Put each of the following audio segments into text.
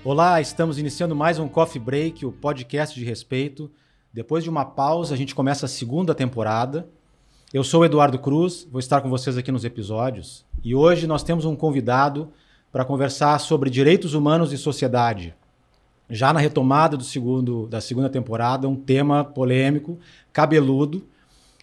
Olá, estamos iniciando mais um Coffee Break, o podcast de respeito. Depois de uma pausa, a gente começa a segunda temporada. Eu sou o Eduardo Cruz, vou estar com vocês aqui nos episódios. E hoje nós temos um convidado para conversar sobre direitos humanos e sociedade. Já na retomada da segunda temporada, um tema polêmico, cabeludo.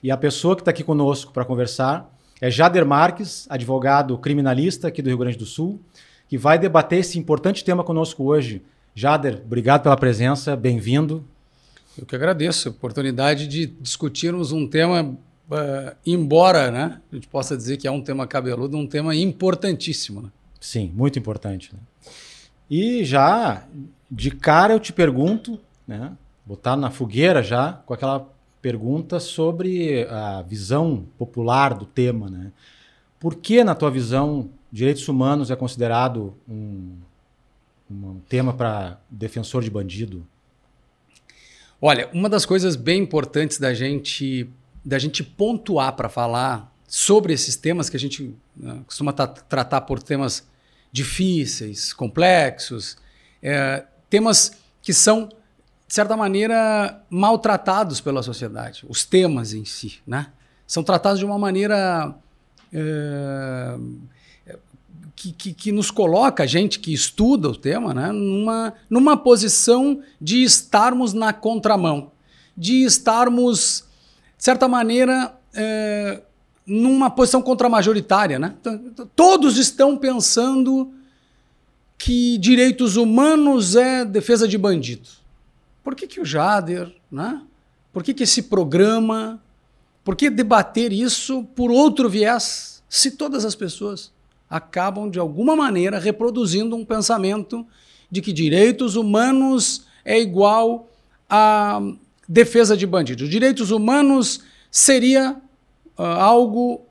E a pessoa que está aqui conosco para conversar é Jader Marques, advogado criminalista aqui do Rio Grande do Sul, que vai debater esse importante tema conosco hoje. Jader, obrigado pela presença, bem-vindo. Eu que agradeço a oportunidade de discutirmos um tema, embora, né, a gente possa dizer que é um tema cabeludo, um tema importantíssimo. Né? Sim, muito importante. Né? E já, de cara, eu te pergunto, né, botar na fogueira já, com aquela pergunta sobre a visão popular do tema. Né? Por que, na tua visão, direitos humanos é considerado um tema para defensor de bandido? Olha, uma das coisas bem importantes da gente pontuar para falar sobre esses temas que a gente costuma tratar por temas difíceis, complexos, temas que são, de certa maneira, maltratados pela sociedade. Os temas em si, né? São tratados de uma maneira que nos coloca, a gente que estuda o tema, né, numa posição de estarmos na contramão, de estarmos, de certa maneira, numa posição contramajoritária. Né? Todos estão pensando que direitos humanos é defesa de bandido. Por que o Jader, né? Por que esse programa, por que debater isso por outro viés, se todas as pessoas acabam, de alguma maneira, reproduzindo um pensamento de que direitos humanos é igual a defesa de bandidos. Direitos humanos seria algo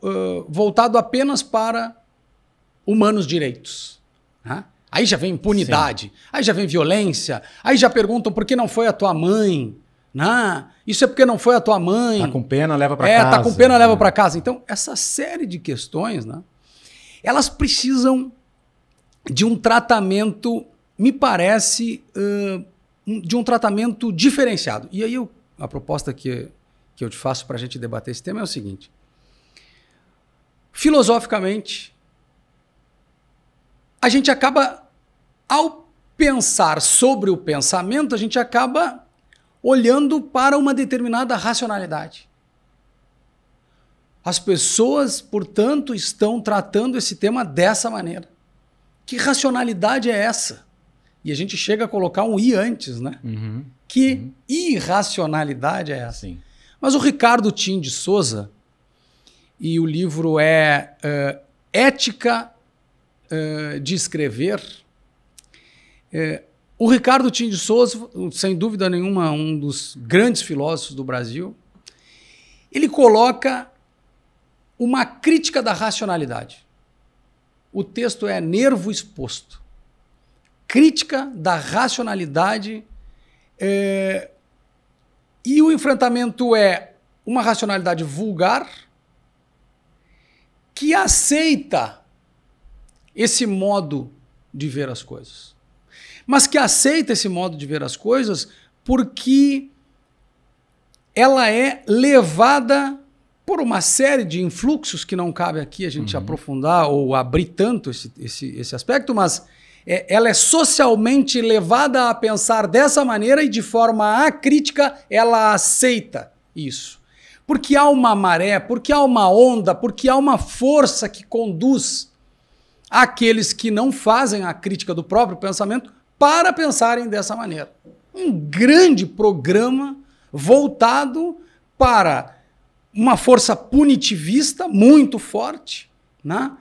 voltado apenas para humanos direitos. Né? Aí já vem impunidade, sim. Aí já vem violência, aí já perguntam por que não foi a tua mãe. Né? Isso é porque não foi a tua mãe. Tá com pena, leva para casa. Tá com pena, leva para casa. Então, essa série de questões, né? Elas precisam de um tratamento, me parece, de um tratamento diferenciado. E aí a proposta que eu te faço para a gente debater esse tema é o seguinte. Filosoficamente, a gente acaba, ao pensar sobre o pensamento, a gente acaba olhando para uma determinada racionalidade. As pessoas, portanto, estão tratando esse tema dessa maneira. Que racionalidade é essa? E a gente chega a colocar um i antes, né? Que irracionalidade é essa? Sim. Mas o Ricardo Tim de Souza, e o livro é Ética de Escrever, o Ricardo Tim de Souza, sem dúvida nenhuma, um dos grandes filósofos do Brasil, ele coloca uma crítica da racionalidade. O texto é Nervo Exposto. Crítica da racionalidade e o enfrentamento é uma racionalidade vulgar que aceita esse modo de ver as coisas. Mas que aceita esse modo de ver as coisas porque ela é levada por uma série de influxos que não cabe aqui a gente aprofundar ou abrir tanto esse aspecto, mas ela é socialmente levada a pensar dessa maneira e de forma acrítica ela aceita isso. Porque há uma maré, porque há uma onda, porque há uma força que conduz aqueles que não fazem a crítica do próprio pensamento para pensarem dessa maneira. Um grande programa voltado para uma força punitivista muito forte, né?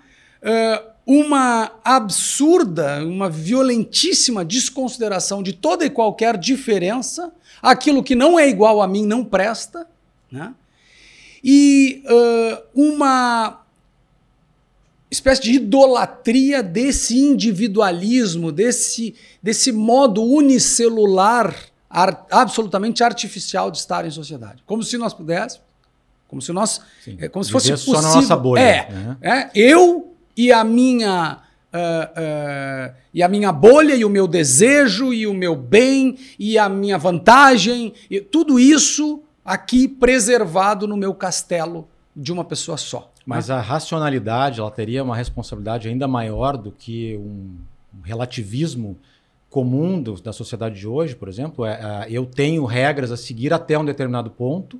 Uma absurda, uma violentíssima desconsideração de toda e qualquer diferença, aquilo que não é igual a mim não presta, né? E uma espécie de idolatria desse individualismo, desse modo unicelular, absolutamente artificial de estar em sociedade. Como se nós pudéssemos, como se fosse possível. Só na nossa bolha. Eu e a minha e a minha bolha, e o meu desejo, e o meu bem, e a minha vantagem, e tudo isso aqui preservado no meu castelo de uma pessoa só. Mas a racionalidade, ela teria uma responsabilidade ainda maior do que um relativismo comum da sociedade de hoje, por exemplo. Eu tenho regras a seguir até um determinado ponto.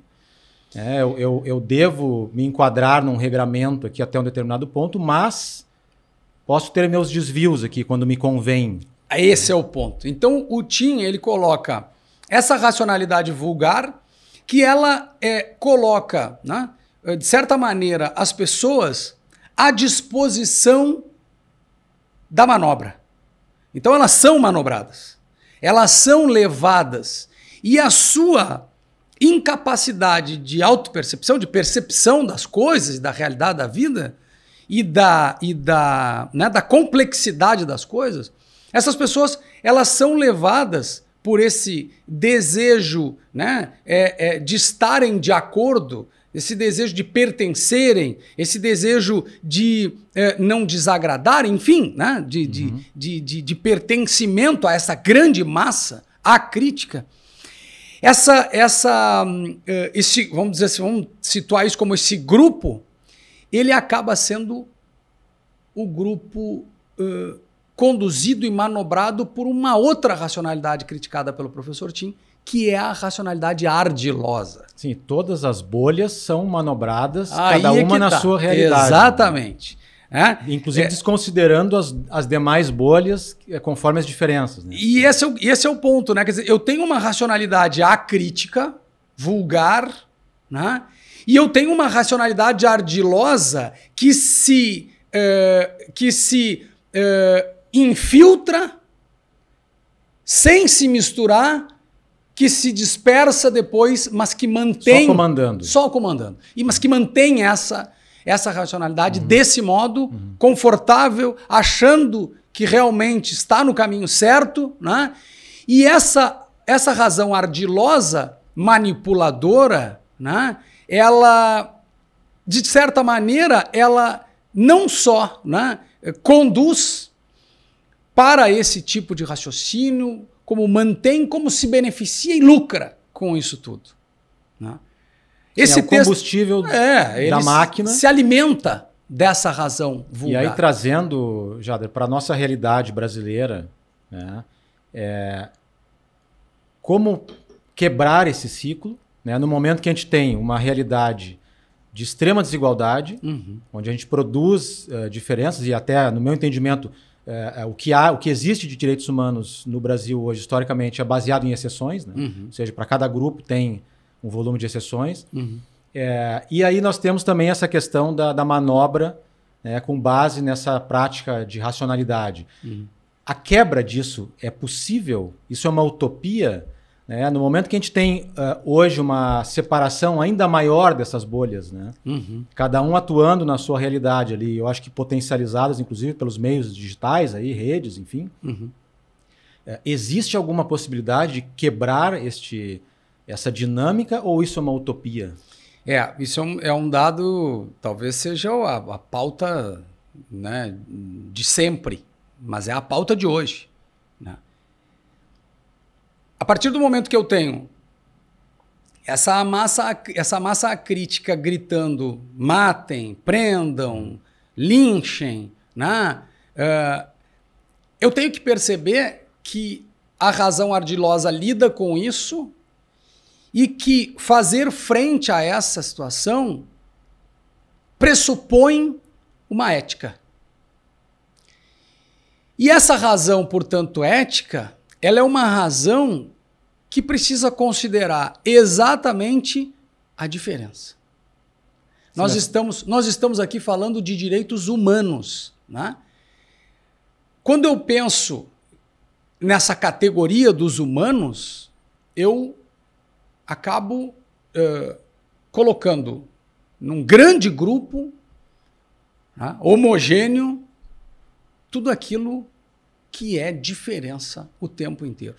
Eu devo me enquadrar num regramento aqui até um determinado ponto, mas posso ter meus desvios aqui quando me convém. Esse é o ponto. Então, o Tim, ele coloca essa racionalidade vulgar, que ela coloca, né, de certa maneira, as pessoas à disposição da manobra. Então, elas são manobradas. Elas são levadas. E a sua incapacidade de autopercepção, de percepção das coisas, da realidade da vida e da complexidade das coisas, essas pessoas, elas são levadas por esse desejo, né, de estarem de acordo, esse desejo de pertencerem, esse desejo de não desagradar, enfim, né, de pertencimento a essa grande massa acrítica. Vamos dizer assim, vamos situar isso como esse grupo, ele acaba sendo o grupo conduzido e manobrado por uma outra racionalidade criticada pelo professor Tim, que é a racionalidade ardilosa. Sim, todas as bolhas são manobradas, cada uma na sua realidade. Exatamente. Inclusive desconsiderando as demais bolhas conforme as diferenças. Né? E esse é o ponto, né? Quer dizer, eu tenho uma racionalidade acrítica, vulgar, né? E eu tenho uma racionalidade ardilosa que se infiltra sem se misturar, que se dispersa depois, mas que mantém... Só comandando. Mas que mantém essa racionalidade desse modo, confortável, achando que realmente está no caminho certo, né? E essa razão ardilosa, manipuladora, né? Ela, de certa maneira, ela não só, né, conduz para esse tipo de raciocínio, como se beneficia e lucra com isso tudo. Né? Esse o combustível da máquina se alimenta dessa razão vulgar. E aí trazendo, Jader, para a nossa realidade brasileira, né, como quebrar esse ciclo, né, no momento que a gente tem uma realidade de extrema desigualdade, onde a gente produz diferenças e até, no meu entendimento, o que existe de direitos humanos no Brasil hoje, historicamente, é baseado em exceções, né? Ou seja, para cada grupo tem um volume de exceções. E aí nós temos também essa questão da manobra, né, com base nessa prática de racionalidade. A quebra disso é possível? Isso é uma utopia? Né? No momento que a gente tem hoje uma separação ainda maior dessas bolhas, né? Cada um atuando na sua realidade ali, eu acho que potencializadas, inclusive, pelos meios digitais, aí, redes, enfim. Existe alguma possibilidade de quebrar essa dinâmica ou isso é uma utopia? Isso é um dado, talvez seja a pauta, né, de sempre, mas é a pauta de hoje. Né? A partir do momento que eu tenho essa massa crítica gritando matem, prendam, linchem, né? Eu tenho que perceber que a razão ardilosa lida com isso e que fazer frente a essa situação pressupõe uma ética. E essa razão, portanto, ética, ela é uma razão que precisa considerar exatamente a diferença. Nós estamos aqui falando de direitos humanos. Né? Quando eu penso nessa categoria dos humanos, eu acabo colocando num grande grupo, né, homogêneo, tudo aquilo que é diferença o tempo inteiro.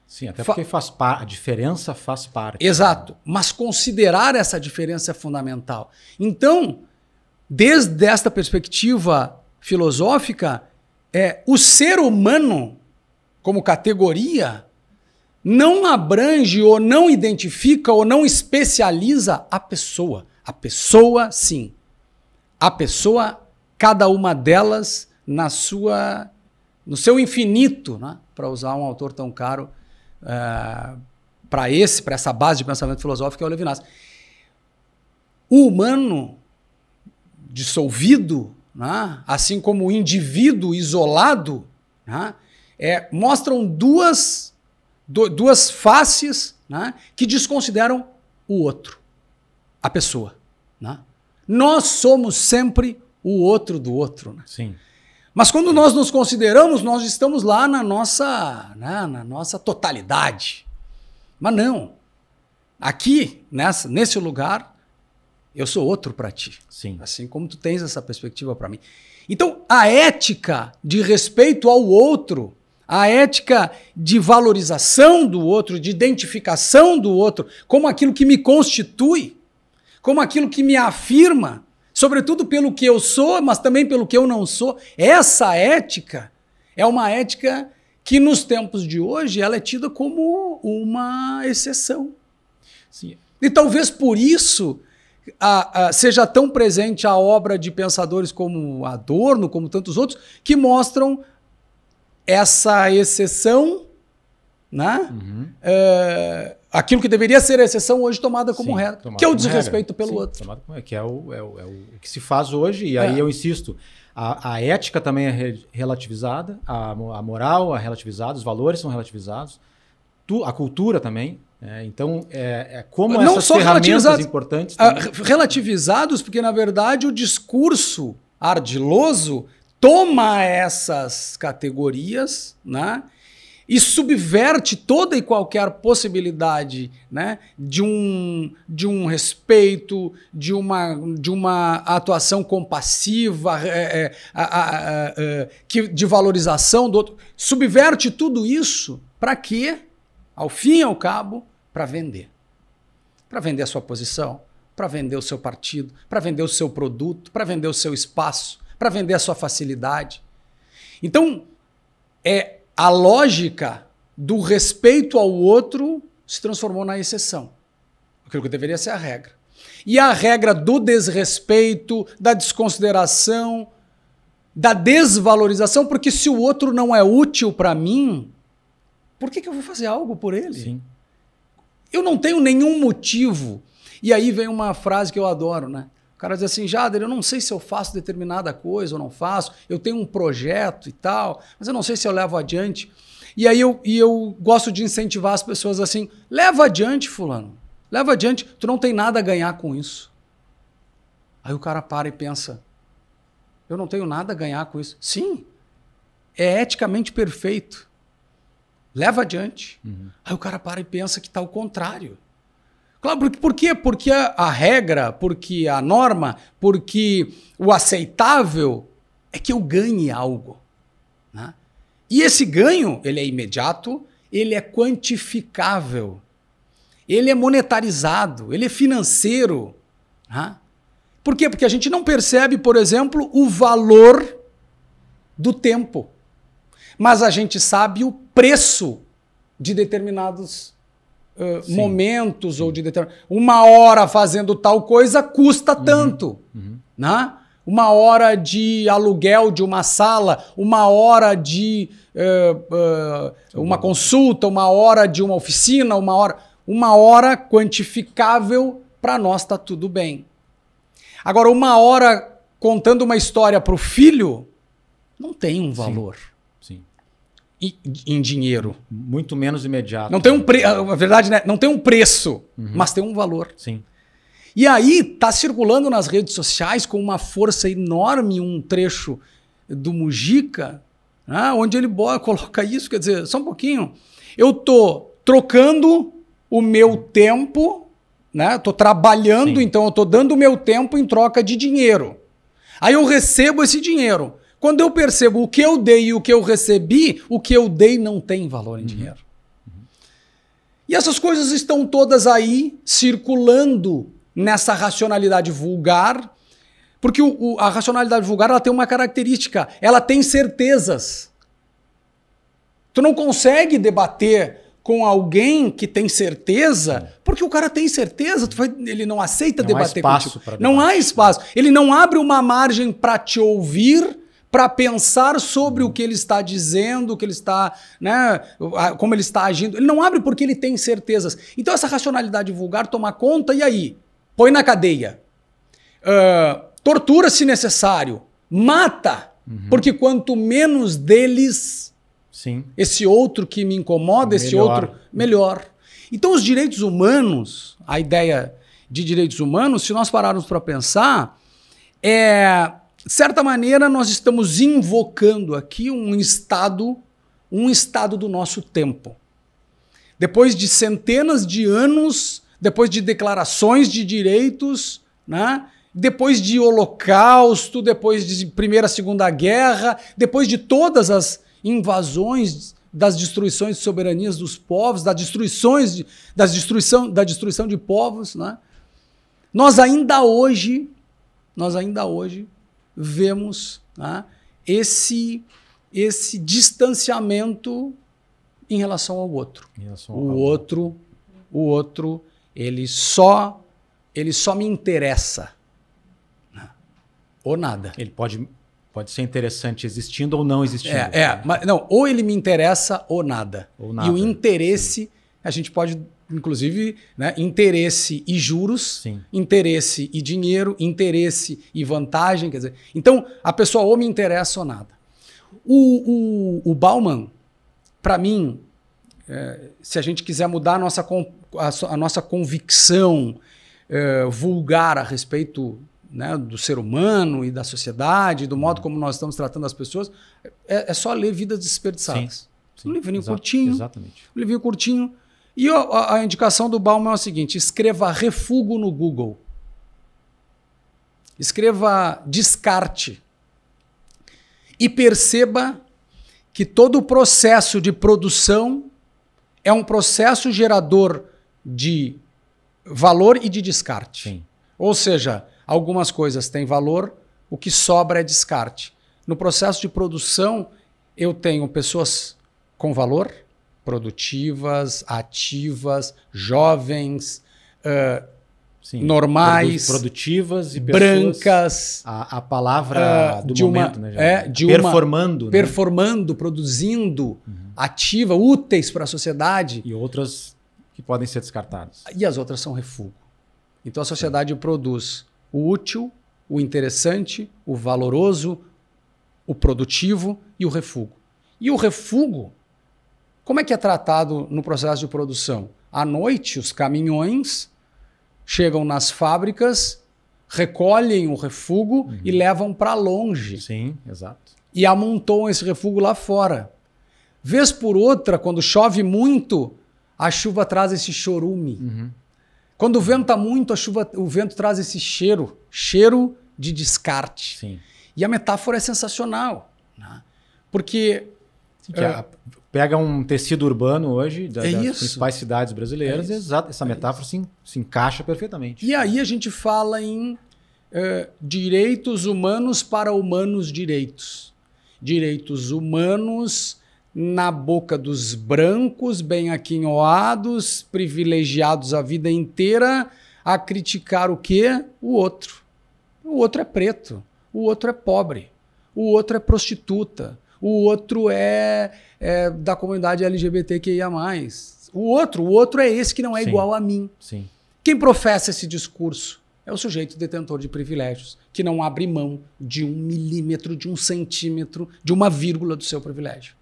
Sim, até porque a diferença faz parte. Exato, mas considerar essa diferença é fundamental. Então, desde esta perspectiva filosófica, o ser humano, como categoria, não abrange ou não identifica ou não especializa a pessoa. A pessoa, sim. A pessoa, cada uma delas, no seu infinito, né? Para usar um autor tão caro para essa base de pensamento filosófico, que é o Levinas. O humano dissolvido, né? Assim como o indivíduo isolado, né? Mostram duas faces, né? Que desconsideram o outro, a pessoa. Né? Nós somos sempre o outro do outro. Né? Sim. Mas quando nós nos consideramos, nós estamos lá na nossa totalidade. Mas não. Aqui, nesse lugar, eu sou outro para ti. Sim. Assim como tu tens essa perspectiva para mim. Então, a ética de respeito ao outro, a ética de valorização do outro, de identificação do outro, como aquilo que me constitui, como aquilo que me afirma, sobretudo pelo que eu sou, mas também pelo que eu não sou. Essa ética é uma ética que nos tempos de hoje ela é tida como uma exceção. Sim. E talvez por isso seja tão presente a obra de pensadores como Adorno, como tantos outros, que mostram essa exceção, né? Uhum. Aquilo que deveria ser a exceção hoje tomada como regra, que é o desrespeito pelo outro. Que é o que se faz hoje, e aí eu insisto, a ética também é relativizada, a moral é relativizada, os valores são relativizados, a cultura também. Então, como não essas só ferramentas importantes... relativizados, porque, na verdade, o discurso ardiloso toma essas categorias, né, e subverte toda e qualquer possibilidade, né, de um respeito, de uma atuação compassiva, de valorização do outro. Subverte tudo isso para quê? Ao fim e ao cabo, para vender. Para vender a sua posição, para vender o seu partido, para vender o seu produto, para vender o seu espaço, para vender a sua facilidade. Então, a lógica do respeito ao outro se transformou na exceção. Aquilo que deveria ser a regra. E a regra do desrespeito, da desconsideração, da desvalorização, porque se o outro não é útil para mim, por que eu vou fazer algo por ele? Sim. Eu não tenho nenhum motivo. E aí vem uma frase que eu adoro, né? O cara diz assim, Jader, eu não sei se eu faço determinada coisa ou não faço, eu tenho um projeto e tal, mas eu não sei se eu levo adiante. E aí eu gosto de incentivar as pessoas assim, leva adiante, fulano, leva adiante, tu não tem nada a ganhar com isso. Aí o cara para e pensa, eu não tenho nada a ganhar com isso. Sim, é eticamente perfeito. Leva adiante. Uhum. Aí o cara para e pensa que está ao contrário. Claro, por quê? Porque a regra, porque a norma, porque o aceitável é que eu ganhe algo. Né? E esse ganho, ele é imediato, ele é quantificável, ele é monetarizado, ele é financeiro. Né? Por quê? Porque a gente não percebe, por exemplo, o valor do tempo. Mas a gente sabe o preço de determinados momentos. Sim. Ou de uma hora fazendo tal coisa custa tanto. Né? Uma hora de aluguel de uma sala, uma hora de uma consulta, uma hora de uma oficina, uma hora quantificável, para nós está tudo bem. Agora, uma hora contando uma história para o filho não tem um valor. Sim. Em dinheiro. Muito menos imediato. Não tem a verdade, né? Não tem um preço, mas tem um valor. Sim. E aí tá circulando nas redes sociais com uma força enorme um trecho do Mujica, né? Onde ele coloca isso, quer dizer, só um pouquinho. Eu tô trocando o meu tempo, né? Tô trabalhando, sim, então eu tô dando o meu tempo em troca de dinheiro. Aí eu recebo esse dinheiro. Quando eu percebo o que eu dei e o que eu recebi, o que eu dei não tem valor em dinheiro. E essas coisas estão todas aí circulando nessa racionalidade vulgar, Porque a racionalidade vulgar ela tem uma característica, ela tem certezas. Tu não consegue debater com alguém que tem certeza, porque o cara tem certeza, ele não aceita debater contigo. Não há espaço. Ele não abre uma margem para te ouvir, para pensar sobre o que ele está dizendo, o que ele está, né, como ele está agindo. Ele não abre porque ele tem certezas. Então essa racionalidade vulgar toma conta, e aí? Põe na cadeia. Tortura se necessário. Mata. Porque quanto menos deles, sim, esse outro que me incomoda, esse outro, melhor. Então os direitos humanos, a ideia de direitos humanos, se nós pararmos para pensar, de certa maneira, nós estamos invocando aqui um estado do nosso tempo. Depois de centenas de anos, depois de declarações de direitos, né? Depois de Holocausto, depois de Primeira e Segunda Guerra, depois de todas as invasões, das destruições de soberanias dos povos, da destruição de povos, né? Nós ainda hoje vemos, né, esse distanciamento em relação ao outro. O outro, ele só me interessa, né, ou nada. Ele pode ser interessante existindo ou não existindo. Mas não, ou ele me interessa ou nada. E o interesse, sim, a gente pode, inclusive, né, interesse e juros, sim, interesse e dinheiro, interesse e vantagem, quer dizer. Então, a pessoa ou me interessa ou nada. O Bauman, para mim, se a gente quiser mudar a nossa convicção vulgar a respeito, né, do ser humano e da sociedade, do modo como nós estamos tratando as pessoas, é só ler Vidas Desperdiçadas. Sim, um livrinho curtinho. Exatamente. Um livrinho curtinho. E a indicação do Bauman é o seguinte: escreva refúgio no Google. Escreva descarte. E perceba que todo o processo de produção é um processo gerador de valor e de descarte. Sim. Ou seja, algumas coisas têm valor, o que sobra é descarte. No processo de produção, eu tenho pessoas com valor, produtivas, ativas, jovens, sim, normais, produtivas e brancas. A palavra do momento, né? Performando, produzindo, ativa, úteis para a sociedade. E outras que podem ser descartadas. E as outras são refúgio. Então a sociedade, sim, produz o útil, o interessante, o valoroso, o produtivo e o refúgio. E o refúgio, como é que é tratado no processo de produção? À noite, os caminhões chegam nas fábricas, recolhem o refúgio e levam para longe. Sim, exato. E amontoam esse refúgio lá fora. Vez por outra, quando chove muito, a chuva traz esse chorume. Quando venta muito, o vento traz esse cheiro de descarte. Sim. E a metáfora é sensacional, né? Porque pega um tecido urbano hoje das principais cidades brasileiras, essa metáfora se encaixa perfeitamente. E aí a gente fala em direitos humanos para humanos direitos. Direitos humanos na boca dos brancos, bem aquinhoados, privilegiados a vida inteira, a criticar o quê? O outro. O outro é preto, o outro é pobre, o outro é prostituta, o outro é da comunidade LGBTQIA+. O outro é esse que não é igual a mim. Sim. Quem professa esse discurso é o sujeito detentor de privilégios, que não abre mão de 1 milímetro, de 1 centímetro, de uma vírgula do seu privilégio.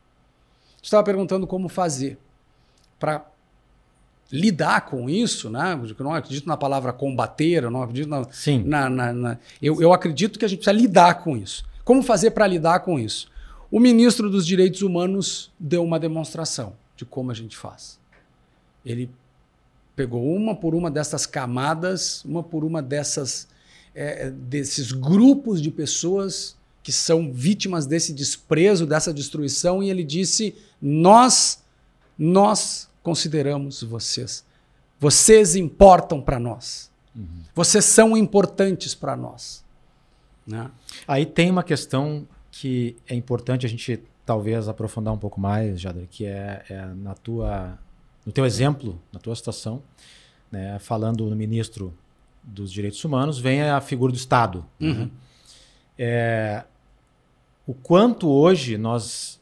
Você estava perguntando como fazer para lidar com isso, né? Eu não acredito na palavra combater, eu não acredito eu acredito que a gente precisa lidar com isso. Como fazer para lidar com isso? O ministro dos Direitos Humanos deu uma demonstração de como a gente faz. Ele pegou uma por uma dessas camadas, uma por uma desses grupos de pessoas que são vítimas desse desprezo, dessa destruição, e ele disse: nós consideramos vocês. Vocês importam para nós. Vocês são importantes para nós. né? Aí tem uma questão que é importante a gente talvez aprofundar um pouco mais, Jader, que é no teu exemplo, na tua situação, né, falando no ministro dos Direitos Humanos, vem a figura do Estado. Uhum. Né? O quanto hoje nós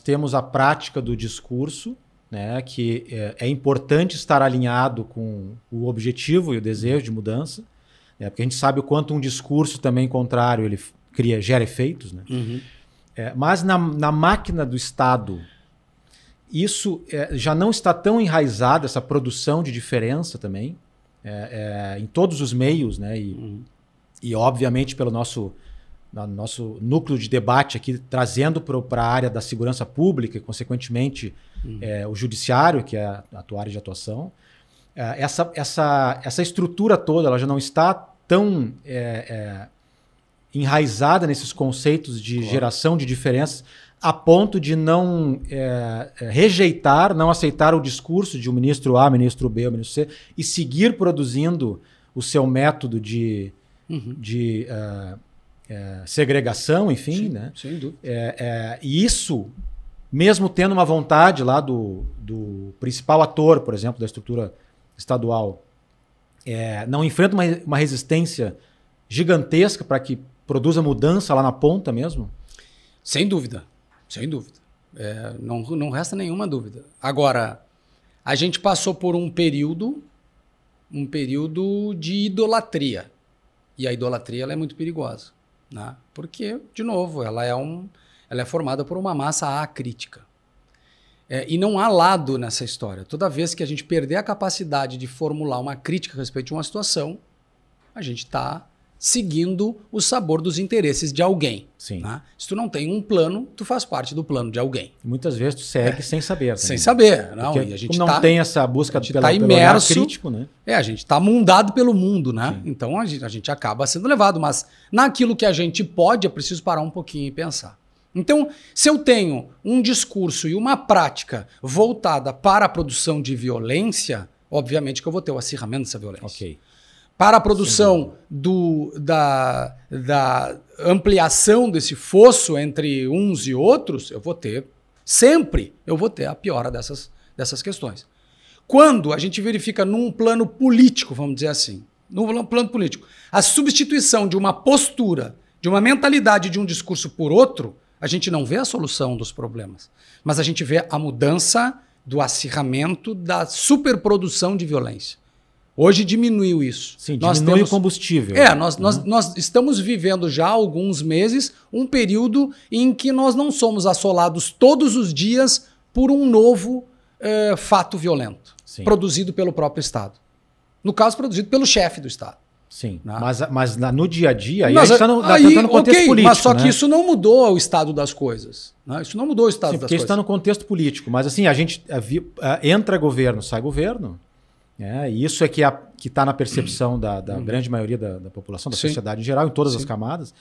temos a prática do discurso, né, que é importante estar alinhado com o objetivo e o desejo de mudança, né, porque a gente sabe o quanto um discurso também contrário ele gera efeitos. Né? Uhum. Mas na máquina do Estado, isso já não está tão enraizado, essa produção de diferença também, em todos os meios, né? E obviamente pelo nosso núcleo de debate aqui, trazendo para a área da segurança pública e, consequentemente, o judiciário, que é a tua área de atuação, essa estrutura toda ela já não está tão enraizada nesses conceitos de geração de diferenças, a ponto de não rejeitar, não aceitar o discurso de um ministro A, ministro B ou ministro C e seguir produzindo o seu método de segregação, enfim. Sim, né? sem dúvida. E isso, mesmo tendo uma vontade lá do principal ator, por exemplo, da estrutura estadual, não enfrenta uma resistência gigantesca para que produza mudança lá na ponta mesmo? Sem dúvida, sem dúvida. Não resta nenhuma dúvida. Agora, a gente passou por um período de idolatria. E a idolatria ela é muito perigosa, né? Porque, de novo, ela é formada por uma massa acrítica. E não há lado nessa história. Toda vez que a gente perder a capacidade de formular uma crítica a respeito de uma situação, a gente está seguindo o sabor dos interesses de alguém. Sim. Né? Se tu não tem um plano, tu faz parte do plano de alguém. Muitas vezes tu segue sem saber. Também. Sem saber. Não, e a gente não tem essa busca pelo imerso, olhar crítico, né? A gente está mundado pelo mundo, né? Sim. Então a gente acaba sendo levado. Mas naquilo que a gente pode, é preciso parar um pouquinho e pensar. Então, se eu tenho um discurso e uma prática voltada para a produção de violência, obviamente que eu vou ter o acirramento dessa violência. Ok. Para a produção da ampliação desse fosso entre uns e outros, eu vou ter a piora dessas questões. Quando a gente verifica num plano político, vamos dizer assim, no plano político, a substituição de uma postura, de uma mentalidade de um discurso por outro, a gente não vê a solução dos problemas, mas a gente vê a mudança do acirramento da superprodução de violência. Hoje diminuiu isso. Sim, diminui o combustível. Nós estamos vivendo já há alguns meses um período em que nós não somos assolados todos os dias por um novo fato violento, produzido pelo próprio Estado. No caso, produzido pelo chefe do Estado. Sim, né? mas no dia a dia, aí a gente está no contexto político. Mas só que isso não mudou o estado das coisas. Né? Isso não mudou o estado das coisas. Porque isso está no contexto político. Mas assim, a gente entra governo, sai governo. E isso é que está na percepção da grande maioria da população, da sociedade em geral, em todas as camadas.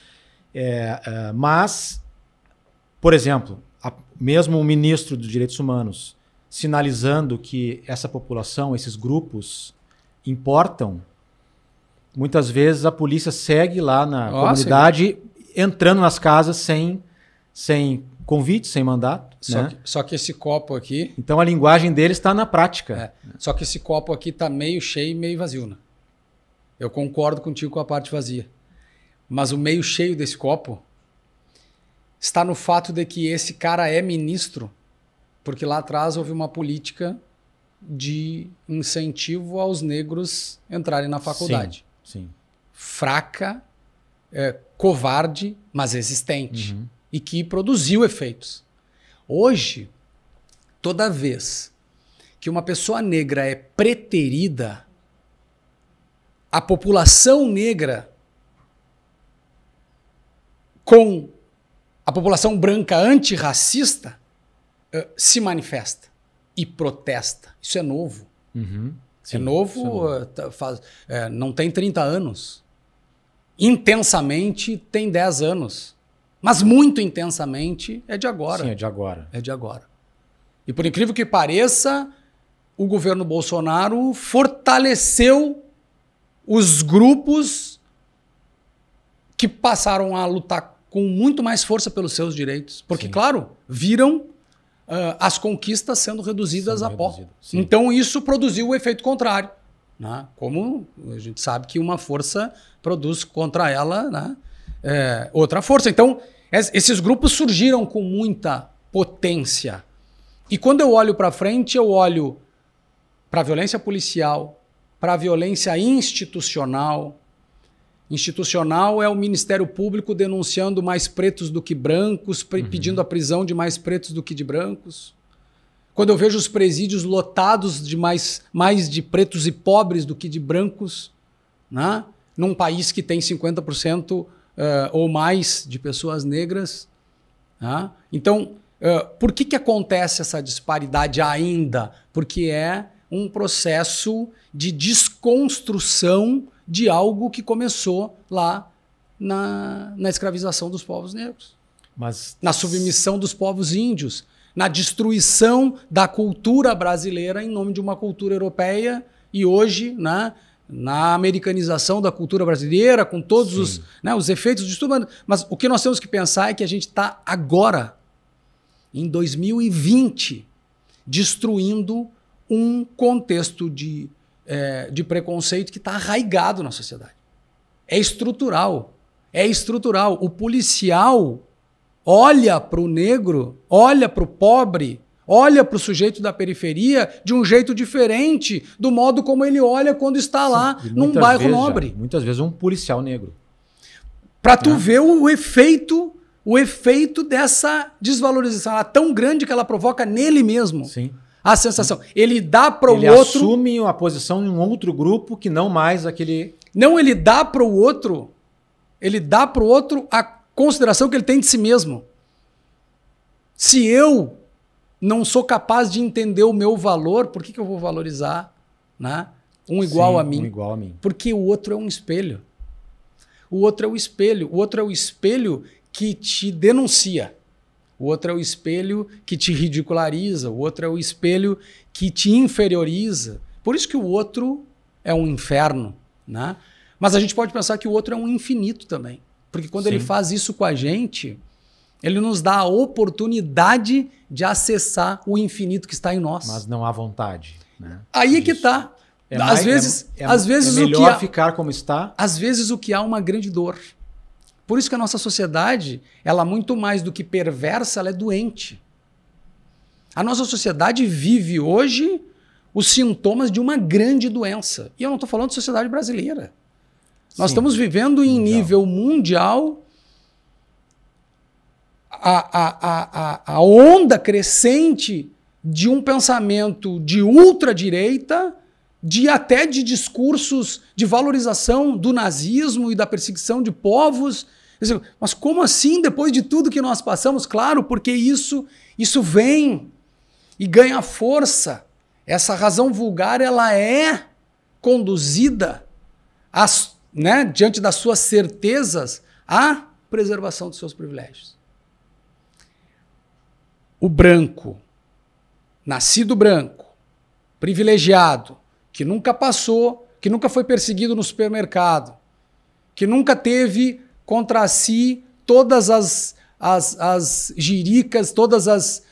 Mas, por exemplo, mesmo o ministro dos Direitos Humanos sinalizando que essa população, esses grupos importam, muitas vezes a polícia segue lá na comunidade, entrando nas casas sem convite, sem mandato. Só que esse copo aqui... Então a linguagem deles está na prática. Só que esse copo aqui está meio cheio e meio vazio. Né? Eu concordo contigo com a parte vazia. Mas o meio cheio desse copo está no fato de que esse cara é ministro, porque lá atrás houve uma política de incentivo aos negros entrarem na faculdade. Sim. Fraca, covarde, mas existente. Uhum. E que produziu efeitos. Hoje, toda vez que uma pessoa negra é preterida, a população negra com a população branca antirracista se manifesta e protesta. Isso é novo. Uhum. Sim, é novo, não tem 30 anos. Intensamente tem 10 anos. Mas muito intensamente é de agora. Sim, é de agora. É de agora. E por incrível que pareça, o governo Bolsonaro fortaleceu os grupos que passaram a lutar com muito mais força pelos seus direitos. Porque, Sim. claro, viram as conquistas sendo reduzidas a pó. Então, isso produziu o efeito contrário. Né? Como a gente sabe que uma força produz contra ela, né? Outra força. Então, esses grupos surgiram com muita potência. E quando eu olho para frente, eu olho para a violência policial, para a violência institucional. Institucional é o Ministério Público denunciando mais pretos do que brancos, pedindo a prisão de mais pretos do que de brancos. Quando eu vejo os presídios lotados de mais de pretos e pobres do que de brancos, né? Num país que tem 50% ou mais de pessoas negras. Né? Então, por que acontece essa disparidade ainda? Porque é um processo de desconstrução de algo que começou lá na escravização dos povos negros, na submissão dos povos índios, na destruição da cultura brasileira em nome de uma cultura europeia e hoje, né, na americanização da cultura brasileira, com todos os efeitos disso tudo. Mas o que nós temos que pensar é que a gente está agora, em 2020, destruindo um contexto de preconceito que está arraigado na sociedade. É estrutural. É estrutural. O policial olha para o negro, olha para o pobre, olha para o sujeito da periferia de um jeito diferente do modo como ele olha quando está lá num bairro nobre. Muitas vezes um policial negro. Para tu ver o efeito dessa desvalorização. Ela é tão grande que ela provoca nele mesmo. Sim. A sensação. Ele dá para o outro... Ele assume a posição em um outro grupo que não mais aquele... Não, ele dá para o outro... Ele dá para o outro a consideração que ele tem de si mesmo. Se eu não sou capaz de entender o meu valor, por que eu vou valorizar, né, um igual a mim? Um igual a mim. Porque o outro é um espelho. O outro é o espelho. O outro é o espelho que te denuncia. O outro é o espelho que te ridiculariza, o outro é o espelho que te inferioriza. Por isso que o outro é um inferno, né? Mas a gente pode pensar que o outro é um infinito também. Porque quando ele faz isso com a gente, ele nos dá a oportunidade de acessar o infinito que está em nós. Mas não há vontade. Né? Aí é que está. Às vezes é melhor ficar como está. Às vezes o que há é uma grande dor. Por isso que a nossa sociedade, ela muito mais do que perversa, ela é doente. A nossa sociedade vive hoje os sintomas de uma grande doença. E eu não estou falando de sociedade brasileira. Nós estamos vivendo em nível mundial a onda crescente de um pensamento de ultradireita, até de discursos de valorização do nazismo e da perseguição de povos. Mas como assim, depois de tudo que nós passamos? Claro, porque isso vem e ganha força. Essa razão vulgar, ela é conduzida diante das suas certezas à preservação dos seus privilégios. O branco, nascido branco, privilegiado, que nunca passou, que nunca foi perseguido no supermercado, que nunca teve contra si todas as jiricas, todas as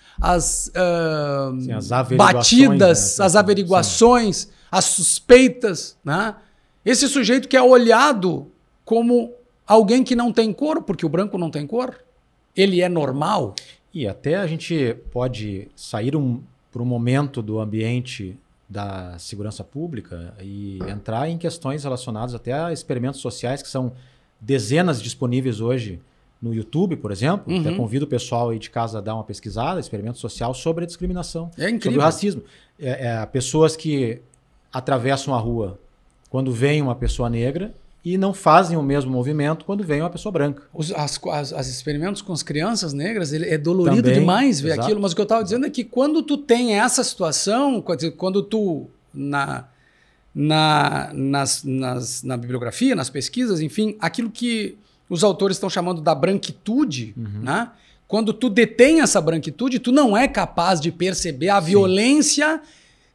batidas, as averiguações, as suspeitas, né? Esse sujeito que é olhado como alguém que não tem cor, porque o branco não tem cor, ele é normal. E até a gente pode sair por um momento do ambiente da segurança pública e entrar em questões relacionadas até a experimentos sociais, que são dezenas disponíveis hoje no YouTube, por exemplo. Até convido o pessoal aí de casa a dar uma pesquisada, experimento social sobre a discriminação, sobre o racismo. Pessoas que atravessam a rua quando vem uma pessoa negra e não fazem o mesmo movimento quando vem uma pessoa branca. Os experimentos com as crianças negras, é dolorido também, demais ver aquilo, mas o que eu estava dizendo é que quando tu tem essa situação, quando tu, na bibliografia, nas pesquisas, enfim, aquilo que os autores estão chamando da branquitude, né? Quando tu detém essa branquitude, tu não é capaz de perceber a violência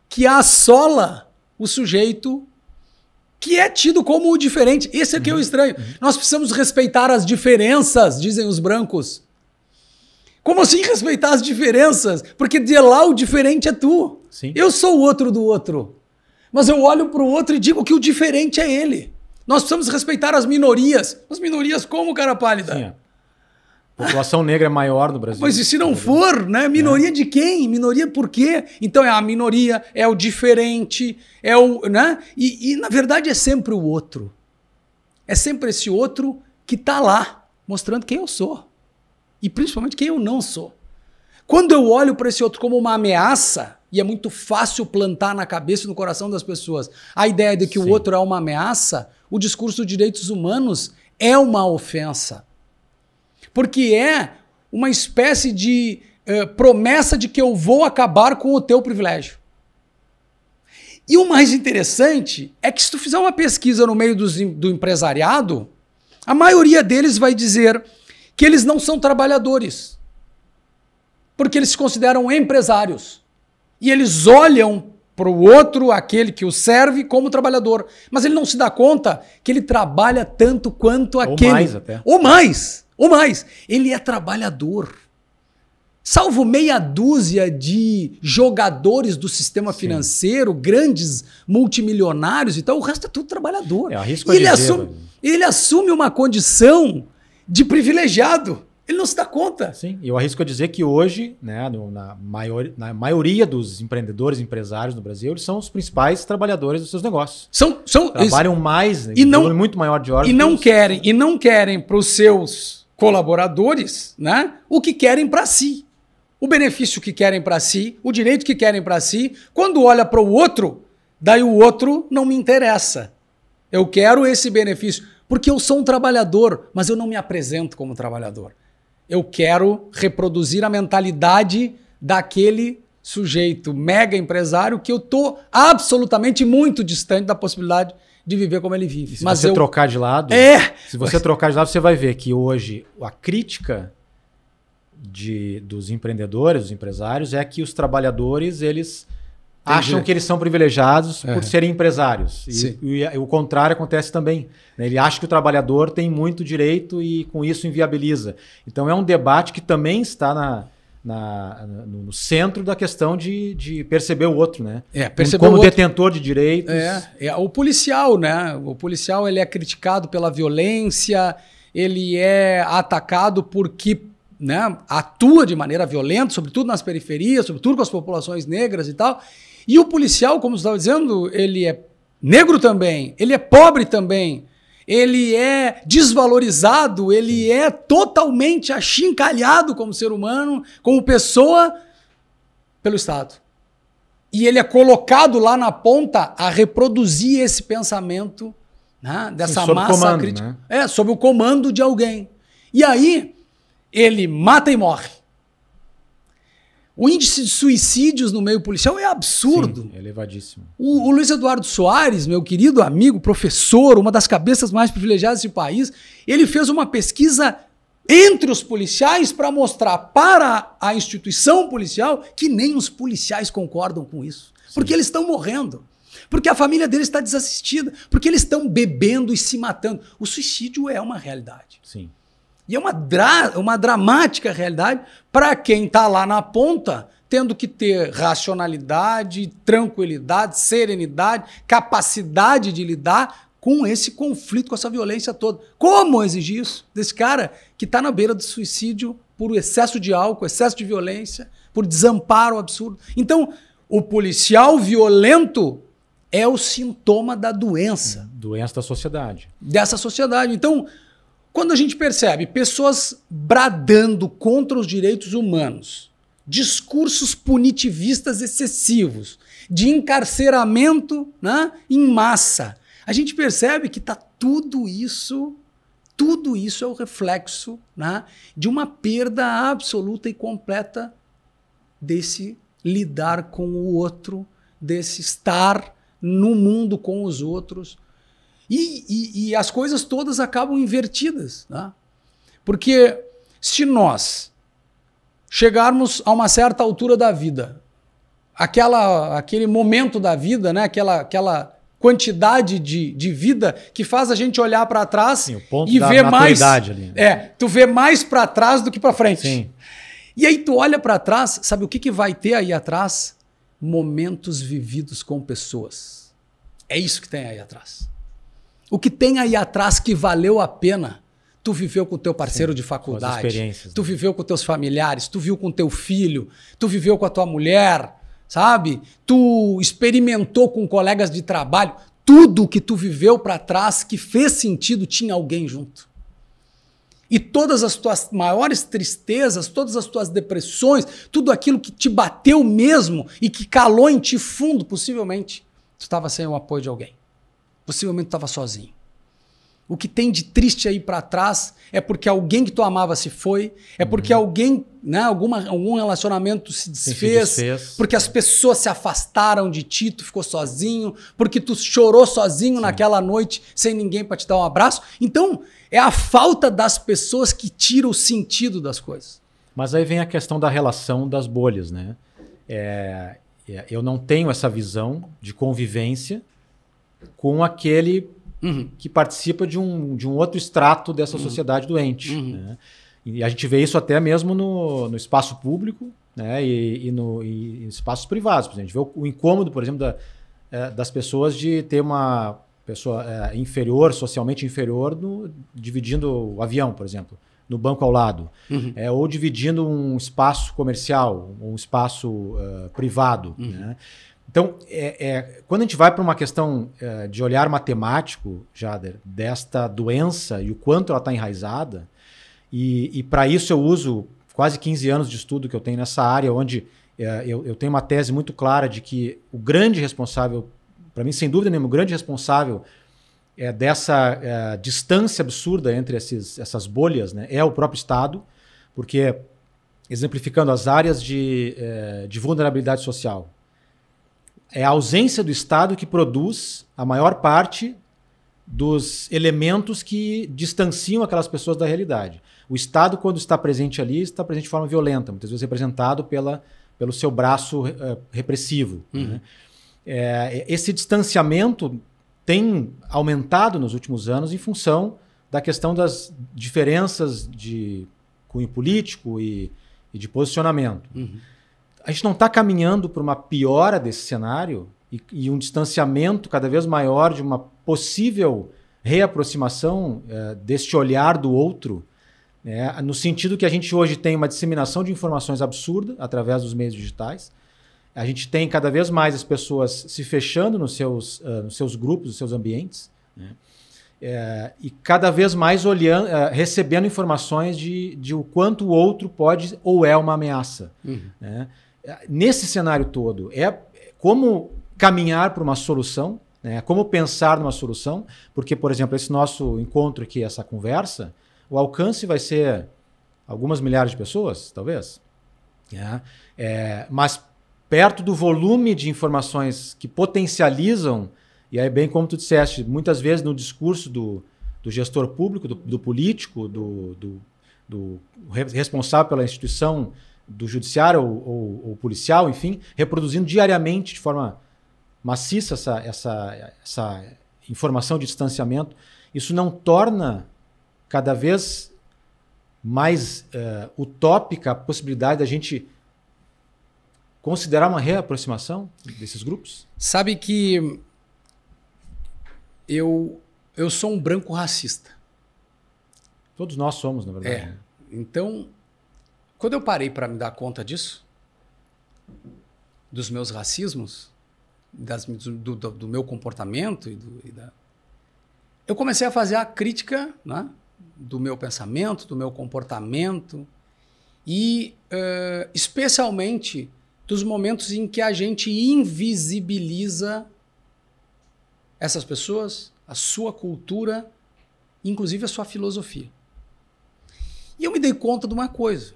que assola o sujeito que é tido como o diferente. Esse aqui é o estranho. Nós precisamos respeitar as diferenças, dizem os brancos. Como assim respeitar as diferenças? Porque de lá o diferente é tu. Sim. Eu sou o outro do outro. Mas eu olho para o outro e digo que o diferente é ele. Nós precisamos respeitar as minorias. As minorias como, cara pálida? Sim, a população negra é maior no Brasil. Mas e se não for, né? Minoria de quem? Minoria por quê? Então é a minoria, é o diferente, é o, né? E na verdade é sempre o outro. É sempre esse outro que está lá, mostrando quem eu sou. E principalmente quem eu não sou. Quando eu olho para esse outro como uma ameaça, e é muito fácil plantar na cabeça e no coração das pessoas a ideia de que o outro é uma ameaça, o discurso de direitos humanos é uma ofensa. Porque é uma espécie de promessa de que eu vou acabar com o teu privilégio. E o mais interessante é que se tu fizer uma pesquisa no meio do empresariado, a maioria deles vai dizer que eles não são trabalhadores, porque eles se consideram empresários. E eles olham para o outro, aquele que o serve, como trabalhador. Mas ele não se dá conta que ele trabalha tanto quanto aquele. Ou mais até. Ou mais. Ou mais. Ele é trabalhador. Salvo meia dúzia de jogadores do sistema financeiro, grandes multimilionários e tal, o resto é tudo trabalhador. Ele assume uma condição de privilegiado. Ele não se dá conta. Sim, e eu arrisco a dizer que hoje, né, na maioria dos empreendedores, empresários no Brasil, eles são os principais trabalhadores dos seus negócios. Trabalham mais, muito maior de horas. E não querem para os seus colaboradores, né, o que querem para si. O benefício que querem para si, o direito que querem para si. Quando olha para o outro, daí o outro não me interessa. Eu quero esse benefício, porque eu sou um trabalhador, mas eu não me apresento como trabalhador. Eu quero reproduzir a mentalidade daquele sujeito mega empresário que eu estou absolutamente muito distante da possibilidade de viver como ele vive. Se você trocar de lado, você vai ver que hoje a crítica dos empreendedores, dos empresários, é que os trabalhadores, eles acham que eles são privilegiados por serem empresários. E o contrário acontece também. Né? Ele acha que o trabalhador tem muito direito e com isso inviabiliza. Então é um debate que também está no centro da questão de perceber o outro, né? Como detentor de direitos. O policial, né? O policial, ele é criticado pela violência, ele é atacado porque, né, atua de maneira violenta, sobretudo nas periferias, sobretudo com as populações negras e tal. E o policial, como você estava dizendo, ele é negro também, ele é pobre também, ele é desvalorizado, ele é totalmente achincalhado como ser humano, como pessoa, pelo Estado. E ele é colocado lá na ponta a reproduzir esse pensamento, né, dessa massa crítica. Né? Sob o comando de alguém. E aí, ele mata e morre. O índice de suicídios no meio policial é absurdo. Sim, elevadíssimo. O Luiz Eduardo Soares, meu querido amigo, professor, uma das cabeças mais privilegiadas desse país, ele fez uma pesquisa entre os policiais para mostrar para a instituição policial que nem os policiais concordam com isso. Sim. Porque eles estão morrendo. Porque a família deles está desassistida. Porque eles estão bebendo e se matando. O suicídio é uma realidade. Sim. E é uma dramática realidade para quem está lá na ponta, tendo que ter racionalidade, tranquilidade, serenidade, capacidade de lidar com esse conflito, com essa violência toda. Como exigir isso desse cara que está na beira do suicídio por excesso de álcool, excesso de violência, por desamparo absurdo? Então, o policial violento é o sintoma da doença. Doença da sociedade. Dessa sociedade. Então, quando a gente percebe pessoas bradando contra os direitos humanos, discursos punitivistas excessivos, de encarceramento, né, em massa, a gente percebe que tá tudo isso é o reflexo, né, de uma perda absoluta e completa desse lidar com o outro, desse estar no mundo com os outros. E as coisas todas acabam invertidas. Né? Porque se nós chegarmos a uma certa altura da vida, aquele momento da vida, né? aquela quantidade de vida que faz a gente olhar para trás Sim, o ponto e da ver mais. maturidade ali. Tu vê mais para trás do que para frente. Sim. E aí tu olha para trás, sabe o que vai ter aí atrás? Momentos vividos com pessoas. É isso que tem aí atrás. O que tem aí atrás que valeu a pena, tu viveu com o teu parceiro de faculdade, tu viveu com teus familiares, tu viu com teu filho, tu viveu com a tua mulher, sabe? Tu experimentou com colegas de trabalho. Tudo que tu viveu para trás que fez sentido tinha alguém junto. E todas as tuas maiores tristezas, todas as tuas depressões, tudo aquilo que te bateu mesmo e que calou em ti fundo, possivelmente, tu estava sem o apoio de alguém. Possivelmente tu estava sozinho. O que tem de triste aí para trás é porque alguém que tu amava se foi, é porque alguém, né, algum relacionamento se desfez, porque as pessoas se afastaram de ti, tu ficou sozinho, porque tu chorou sozinho naquela noite sem ninguém para te dar um abraço. Então, é a falta das pessoas que tira o sentido das coisas. Mas aí vem a questão da relação das bolhas, né? Eu não tenho essa visão de convivência com aquele que participa de um outro extrato dessa sociedade doente. Né? E a gente vê isso até mesmo no espaço público, né? e em espaços privados. A gente vê o incômodo, por exemplo, das pessoas de ter uma pessoa inferior, socialmente inferior, dividindo o avião, por exemplo, no banco ao lado. Ou dividindo um espaço comercial, um espaço privado. Né? Então, quando a gente vai para uma questão de olhar matemático, Jader, desta doença e o quanto ela está enraizada, e para isso eu uso quase 15 anos de estudo que eu tenho nessa área, onde eu tenho uma tese muito clara de que o grande responsável, para mim, sem dúvida nenhuma, o grande responsável dessa distância absurda entre essas bolhas, né, é o próprio Estado, porque, exemplificando as áreas de vulnerabilidade social, é a ausência do Estado que produz a maior parte dos elementos que distanciam aquelas pessoas da realidade. O Estado, quando está presente ali, está presente de forma violenta, muitas vezes representado pelo seu braço repressivo. Né? Esse distanciamento tem aumentado nos últimos anos em função da questão das diferenças de cunho político e de posicionamento. A gente não está caminhando para uma piora desse cenário e um distanciamento cada vez maior de uma possível reaproximação deste olhar do outro, no sentido que a gente hoje tem uma disseminação de informações absurda através dos meios digitais. A gente tem cada vez mais as pessoas se fechando nos seus grupos, nos seus ambientes, né? E cada vez mais recebendo informações de o quanto o outro pode ou é uma ameaça. Né? Nesse cenário todo, como caminhar para uma solução, né? Como pensar numa solução, porque, por exemplo, esse nosso encontro aqui, essa conversa, o alcance vai ser algumas milhares de pessoas, talvez. Mas perto do volume de informações que potencializam, e aí bem como tu disseste, muitas vezes no discurso do gestor público, do político, do responsável pela instituição, do judiciário ou policial, enfim, reproduzindo diariamente de forma maciça essa informação de distanciamento, isso não torna cada vez mais utópica a possibilidade da gente considerar uma reaproximação desses grupos? Sabe que eu sou um branco racista. Todos nós somos, na verdade. Né? Então, quando eu parei para me dar conta disso, dos meus racismos, do meu comportamento, eu comecei a fazer a crítica, né, do meu pensamento, do meu comportamento e, especialmente, dos momentos em que a gente invisibiliza essas pessoas, a sua cultura, inclusive a sua filosofia. E eu me dei conta de uma coisa.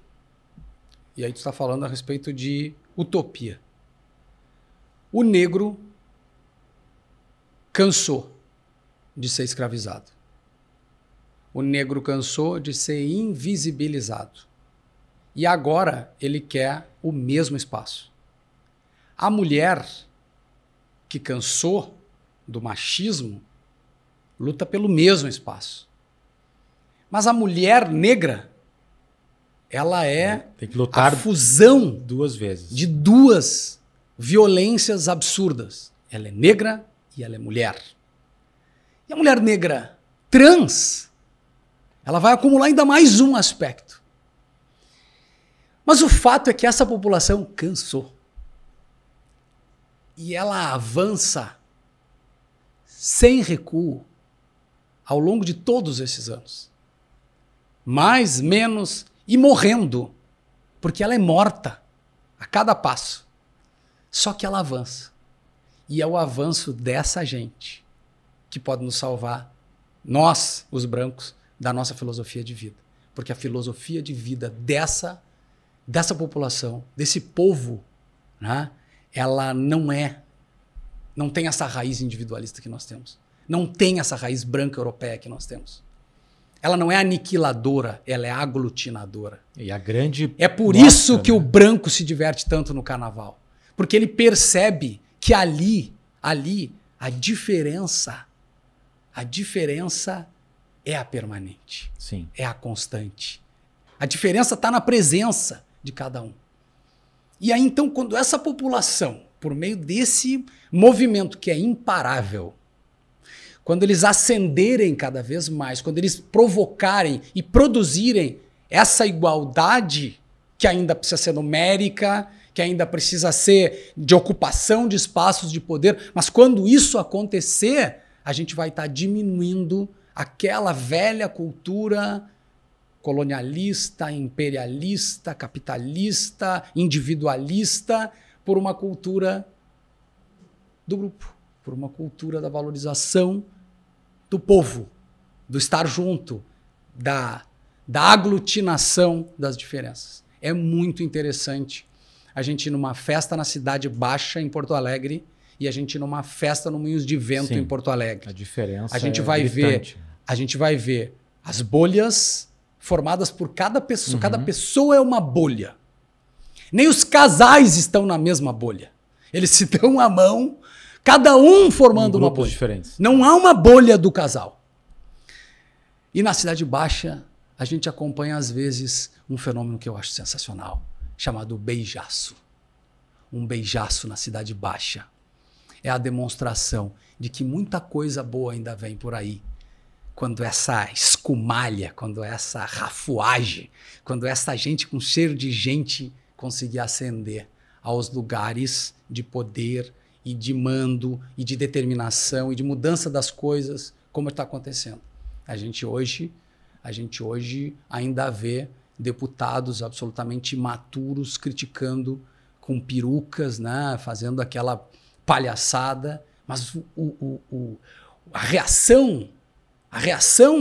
E aí tu está falando a respeito de utopia. O negro cansou de ser escravizado. O negro cansou de ser invisibilizado. E agora ele quer o mesmo espaço. A mulher que cansou do machismo luta pelo mesmo espaço. Mas a mulher negra, ela é tem que lutar a fusão 2 vezes. de 2 violências absurdas. Ela é negra e ela é mulher. E a mulher negra trans, ela vai acumular ainda mais um aspecto. Mas o fato é que essa população cansou. E ela avança sem recuo ao longo de todos esses anos. Mais, menos e morrendo. Porque ela é morta a cada passo. Só que ela avança. E é o avanço dessa gente que pode nos salvar, nós, os brancos, da nossa filosofia de vida. Porque a filosofia de vida dessa população, desse povo, né, ela não tem essa raiz individualista que nós temos. Não tem essa raiz branca europeia que nós temos. Ela não é aniquiladora, ela é aglutinadora. E a grande... É por isso que o branco se diverte tanto no carnaval. Porque ele percebe que ali, a diferença é a permanente. Sim. É a constante. A diferença está na presença de cada um. E aí, então, quando essa população, por meio desse movimento que é imparável, quando eles ascenderem cada vez mais, quando eles provocarem e produzirem essa igualdade que ainda precisa ser numérica, que ainda precisa ser de ocupação de espaços de poder, mas quando isso acontecer, a gente vai estar diminuindo aquela velha cultura colonialista, imperialista, capitalista, individualista, por uma cultura do grupo, por uma cultura da valorização do povo, do estar junto, da aglutinação das diferenças. É muito interessante a gente ir numa festa na Cidade Baixa, em Porto Alegre, e a gente ir numa festa no Moinhos de Vento, em Porto Alegre. A diferença a gente é vai gritante. ver, a gente vai ver as bolhas formadas por cada pessoa. Cada pessoa é uma bolha. Nem os casais estão na mesma bolha. Eles se dão a mão, cada um formando uma bolha. Diferentes. Não há uma bolha do casal. E na Cidade Baixa, a gente acompanha, às vezes, um fenômeno que eu acho sensacional, chamado beijaço. Um beijaço na Cidade Baixa. É a demonstração de que muita coisa boa ainda vem por aí. Quando essa escumalha, quando essa rafuagem, quando essa gente com cheiro de gente conseguir ascender aos lugares de poder e de mando e de determinação e de mudança das coisas, como está acontecendo. A gente hoje ainda vê deputados absolutamente imaturos criticando com perucas, né, fazendo aquela palhaçada, mas a reação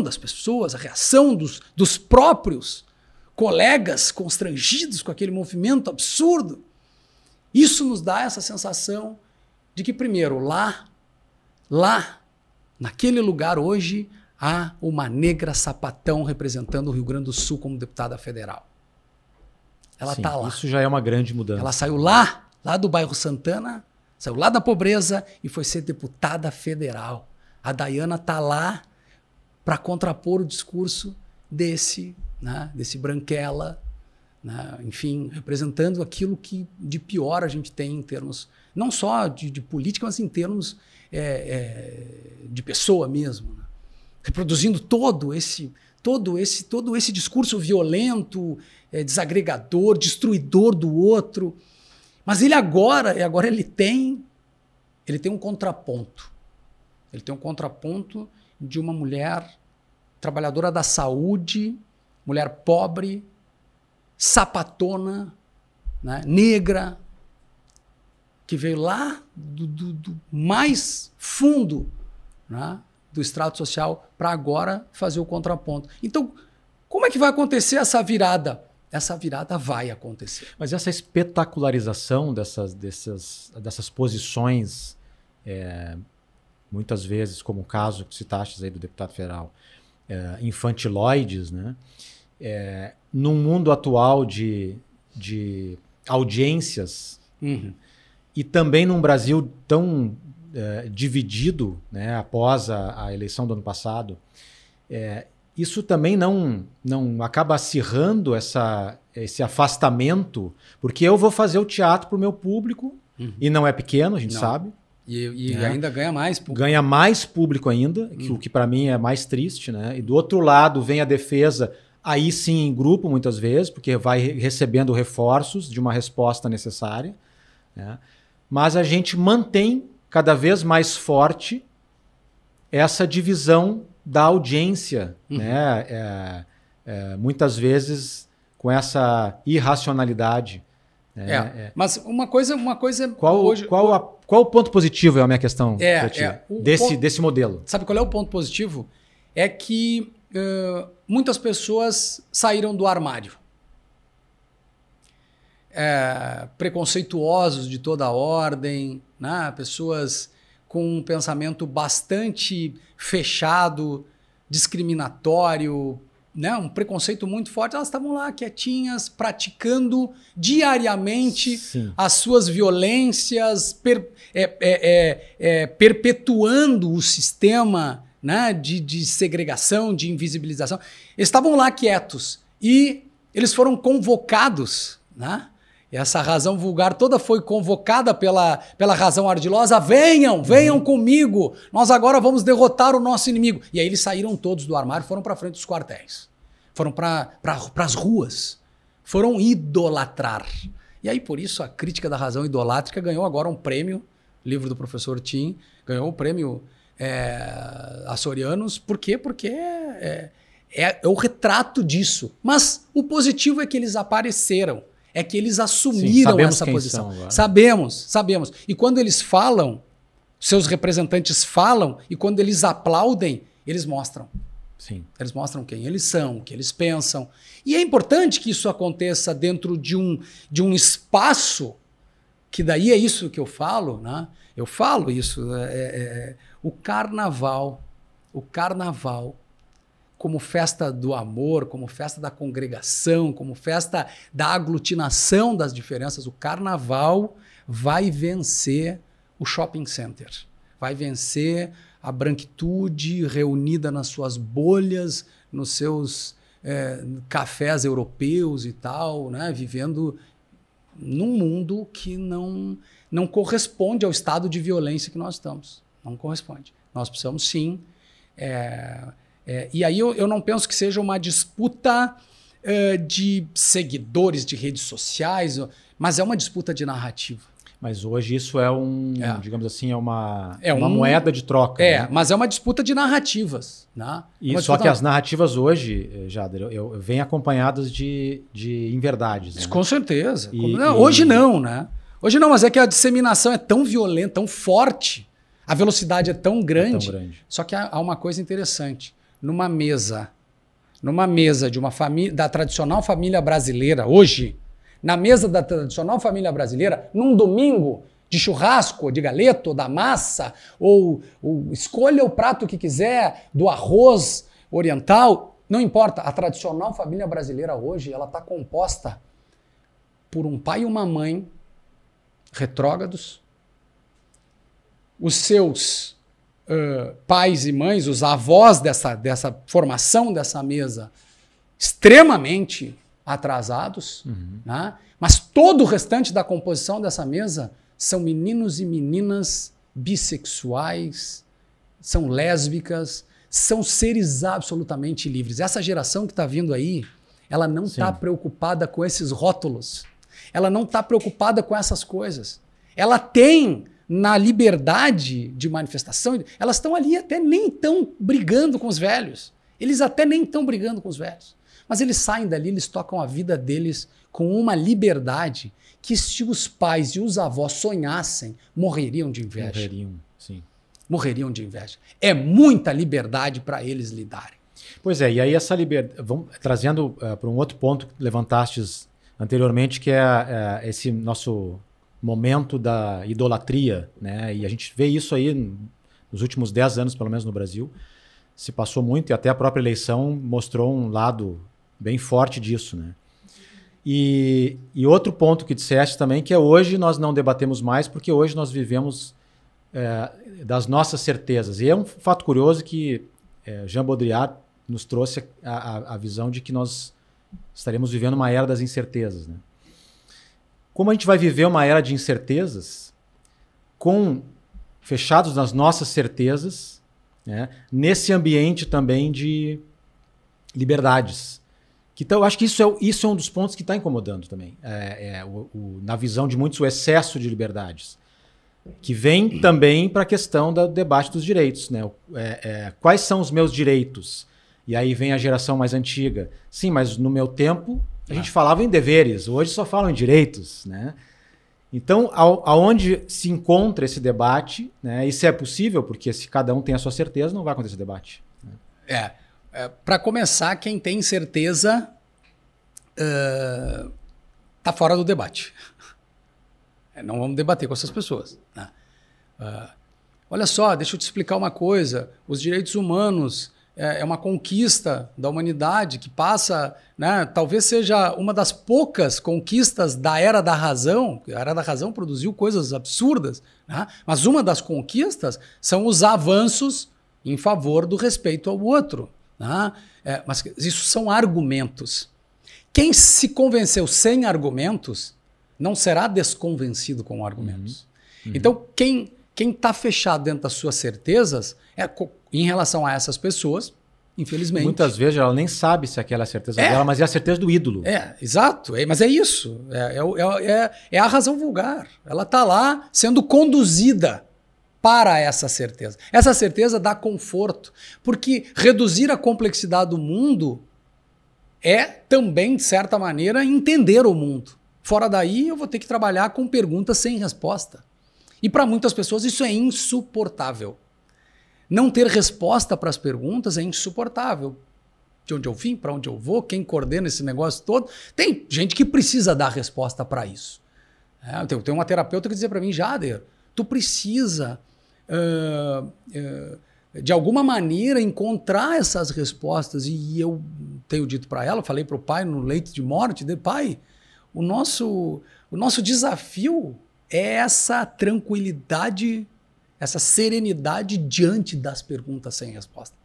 das pessoas, a reação dos próprios colegas constrangidos com aquele movimento absurdo, isso nos dá essa sensação de que, primeiro, lá, naquele lugar hoje, há uma negra sapatão representando o Rio Grande do Sul como deputada federal. Ela está lá. Isso já é uma grande mudança. Ela saiu lá do bairro Santana, saiu lá da pobreza e foi ser deputada federal. A Dayana está lá para contrapor o discurso desse branquela, né, enfim, representando aquilo que de pior a gente tem em termos, não só de política, mas em termos de pessoa mesmo, né? Reproduzindo todo esse discurso violento, desagregador, destruidor do outro. Mas ele agora ele tem um contraponto. Ele tem um contraponto de uma mulher trabalhadora da saúde, mulher pobre, sapatona, né, negra, que veio lá do mais fundo, né, do estrato social para agora fazer o contraponto. Então, como é que vai acontecer essa virada? Essa virada vai acontecer. Mas essa espetacularização dessas posições, muitas vezes, como o caso que citaste aí do deputado federal, infantiloides, né? Num mundo atual de audiências, e também num Brasil tão dividido, né, após a eleição do ano passado, isso também não acaba acirrando esse afastamento, porque eu vou fazer o teatro para o meu público, e não é pequeno, a gente sabe. E ainda ganha mais público. Ganha mais público ainda, o que para mim é mais triste, né? E do outro lado vem a defesa, aí sim em grupo muitas vezes, porque vai recebendo reforços de uma resposta necessária, né? Mas a gente mantém cada vez mais forte essa divisão da audiência, né? Muitas vezes com essa irracionalidade. Mas uma coisa qual o ponto positivo é a minha questão desse modelo? Sabe qual é o ponto positivo? É que muitas pessoas saíram do armário. Preconceituosos de toda a ordem, né? Pessoas com um pensamento bastante fechado, discriminatório, né? Um preconceito muito forte. Elas estavam lá quietinhas, praticando diariamente as suas violências, perpetuando o sistema, né? de segregação, de invisibilização. Eles estavam lá quietos e eles foram convocados, né? Essa razão vulgar toda foi convocada pela razão ardilosa. Venham comigo, nós agora vamos derrotar o nosso inimigo. E aí eles saíram todos do armário e foram para frente dos quartéis. Foram para as ruas. Foram idolatrar. E aí por isso a crítica da razão idolátrica ganhou agora um prêmio, livro do professor Tim, ganhou o prêmio Açorianos. Por quê? Porque é o retrato disso. Mas o positivo é que eles apareceram. É que eles assumiram essa posição. Sabemos. E quando eles falam, seus representantes falam, e quando eles aplaudem, eles mostram. Sim. Eles mostram quem eles são, o que eles pensam. E é importante que isso aconteça dentro de um espaço, que daí é isso que eu falo, né? Eu falo isso. O carnaval, como festa do amor, como festa da congregação, como festa da aglutinação das diferenças, o carnaval vai vencer o shopping center. Vai vencer a branquitude reunida nas suas bolhas, nos seus cafés europeus e tal, né? Vivendo num mundo que não corresponde ao estado de violência que nós estamos. Não corresponde. Nós precisamos, sim... e aí eu não penso que seja uma disputa de seguidores de redes sociais, mas é uma disputa de narrativa. Mas hoje isso digamos assim, uma moeda de troca. Né? Mas é uma disputa de narrativas. Né? Só que as narrativas hoje, Jader, vêm acompanhadas de inverdades. Né? Com certeza. Hoje não, né? Hoje não, mas é que a disseminação é tão violenta, tão forte, a velocidade é tão grande. Só que há uma coisa interessante. Numa mesa de uma família, da tradicional família brasileira, hoje, na mesa da tradicional família brasileira, num domingo de churrasco, de galeto, da massa, ou escolha o prato que quiser, do arroz oriental, não importa. A tradicional família brasileira hoje, ela está composta por um pai e uma mãe retrógrados, os seus pais e mães, os avós dessa formação dessa mesa, extremamente atrasados, né? Mas todo o restante da composição dessa mesa são meninos e meninas bissexuais, são lésbicas, são seres absolutamente livres. Essa geração que está vindo aí, ela não está preocupada com esses rótulos, ela não está preocupada com essas coisas. Ela tem... na liberdade de manifestação, elas estão ali até nem estão brigando com os velhos. Eles até nem estão brigando com os velhos. Mas eles saem dali, eles tocam a vida deles com uma liberdade que se os pais e os avós sonhassem, morreriam de inveja. Morreriam de inveja. É muita liberdade para eles lidarem. Pois é, e aí essa liberdade... Trazendo para um outro ponto que levantastes anteriormente, que é esse nosso... momento da idolatria, né? E a gente vê isso aí nos últimos 10 anos, pelo menos no Brasil, se passou muito, e até a própria eleição mostrou um lado bem forte disso, né? E outro ponto que disseste também, que é hoje nós não debatemos mais, porque hoje nós vivemos das nossas certezas. E é um fato curioso que Jean Baudrillard nos trouxe a visão de que nós estaremos vivendo uma era das incertezas, né? Como a gente vai viver uma era de incertezas fechados nas nossas certezas, né, nesse ambiente também de liberdades? Então, eu acho que isso é um dos pontos que está incomodando também. Na visão de muitos, o excesso de liberdades, que vem também para a questão do debate dos direitos, né? Quais são os meus direitos? E aí vem a geração mais antiga. Sim, mas no meu tempo a gente falava em deveres, hoje só falam em direitos, né? Então, aonde se encontra esse debate, né? Isso é possível, porque se cada um tem a sua certeza, não vai acontecer debate. Né? Para começar, quem tem certeza está fora do debate. Não vamos debater com essas pessoas. Né? Olha só, deixa eu te explicar uma coisa. Os direitos humanos é uma conquista da humanidade que passa, né, talvez seja uma das poucas conquistas da Era da Razão. A Era da Razão produziu coisas absurdas, né? Mas uma das conquistas são os avanços em favor do respeito ao outro. Né? Mas isso são argumentos. Quem se convenceu sem argumentos não será desconvencido com argumentos. Uhum. Então, quem está fechado dentro das suas certezas, em relação a essas pessoas, infelizmente... Muitas vezes ela nem sabe se aquela é a certeza dela, mas é a certeza do ídolo. Exato. Mas é isso. É a razão vulgar. Ela está lá sendo conduzida para essa certeza. Essa certeza dá conforto, porque reduzir a complexidade do mundo é também, de certa maneira, entender o mundo. Fora daí, eu vou ter que trabalhar com perguntas sem resposta. E para muitas pessoas isso é insuportável. Não ter resposta para as perguntas é insuportável. De onde eu vim, para onde eu vou, quem coordena esse negócio todo. Tem gente que precisa dar resposta para isso. Eu tenho uma terapeuta que dizia para mim, Jader, tu precisa, de alguma maneira, encontrar essas respostas. E eu tenho dito para ela, falei para o pai no leito de morte, pai, o nosso desafio é essa tranquilidade, essa serenidade diante das perguntas sem resposta.